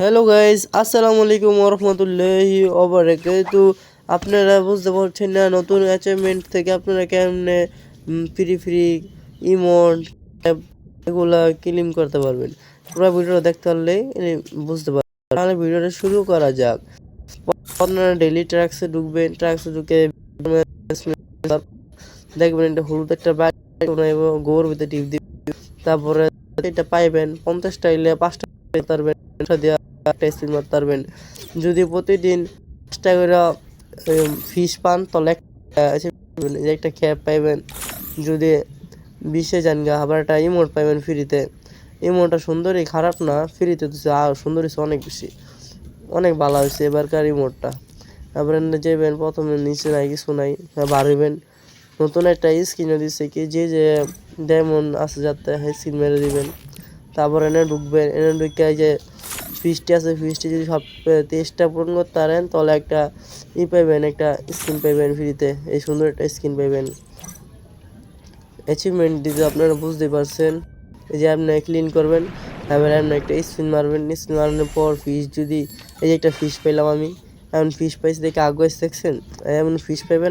Hello guys, আসসালামু আলাইকুম ওয়া রাহমাতুল্লাহি ওয়া বারাকাতুহু। আপনারা বুঝতে পারছেন না নতুন অ্যাচিভমেন্ট থেকে আপনারা কেমনে ফ্রি ইমোট এগুলা ক্লেম করতে পারবেন। পুরো ভিডিওটা দেখতে পারলে বুঝতে পারবেন। তাহলে ভিডিওটা শুরু করা যাক। আপনারা ডেইলি ট্র্যাক্সে ঢুকবেন, ট্র্যাক্সে ঢুকে দেখবেন এটা হলুদ একটা ব্যাগ এবং গোর ভিতরে টিপ দিবেন। তারপরে এটা পাইবেন 50টা ইলে 5টা পারবেন দিয়ে একটা স্পিন মারতে পারবেন। যদি প্রতিদিন 5টা করে ফিশ পান তাহলে একটা ক্যাপ পাইবেন। যদি 20-এ যান গা আবার একটা ইমোট পাইবেন ফ্রিতে। ইমোটটা সুন্দরই, খারাপ না, ফ্রিতে দিচ্ছে আর সুন্দর হয়েছে অনেক বেশি, অনেক ভালো হয়েছে এবারকার ইমোটটা। তারপরে যাবেন, প্রথমে নিচে নাই কিছু নাই, বার হইবেন। নতুন একটা স্ক্রিনও দিচ্ছে কি যে ডায়মন্ড আছে যাতে স্ক্রিন মেরে দিবেন। তারপর এনে ঢুকবেন, এনে ঢুকে যে ফিশটি আছে, ফিশটি যদি সব 23টা পূরণ করতে পারেন তাহলে একটা পাইবেন, একটা স্কিন পাইবেন ফ্রিতে। এই সুন্দর একটা স্কিন পাইবেন। অ্যাচিভমেন্ট দিতে আপনারা বুঝতে পারছেন। এই যে আপনি ক্লিন করবেন, তারপরে আপনি একটা স্পিন মারবেন, স্পিন মারানোর পর ফিশ যদি এই যে একটা ফিশ পেলাম আমি, এমন ফিশ পাইছি দেখে আগ্রহ দেখছেন, এমন ফিশ পাইবেন।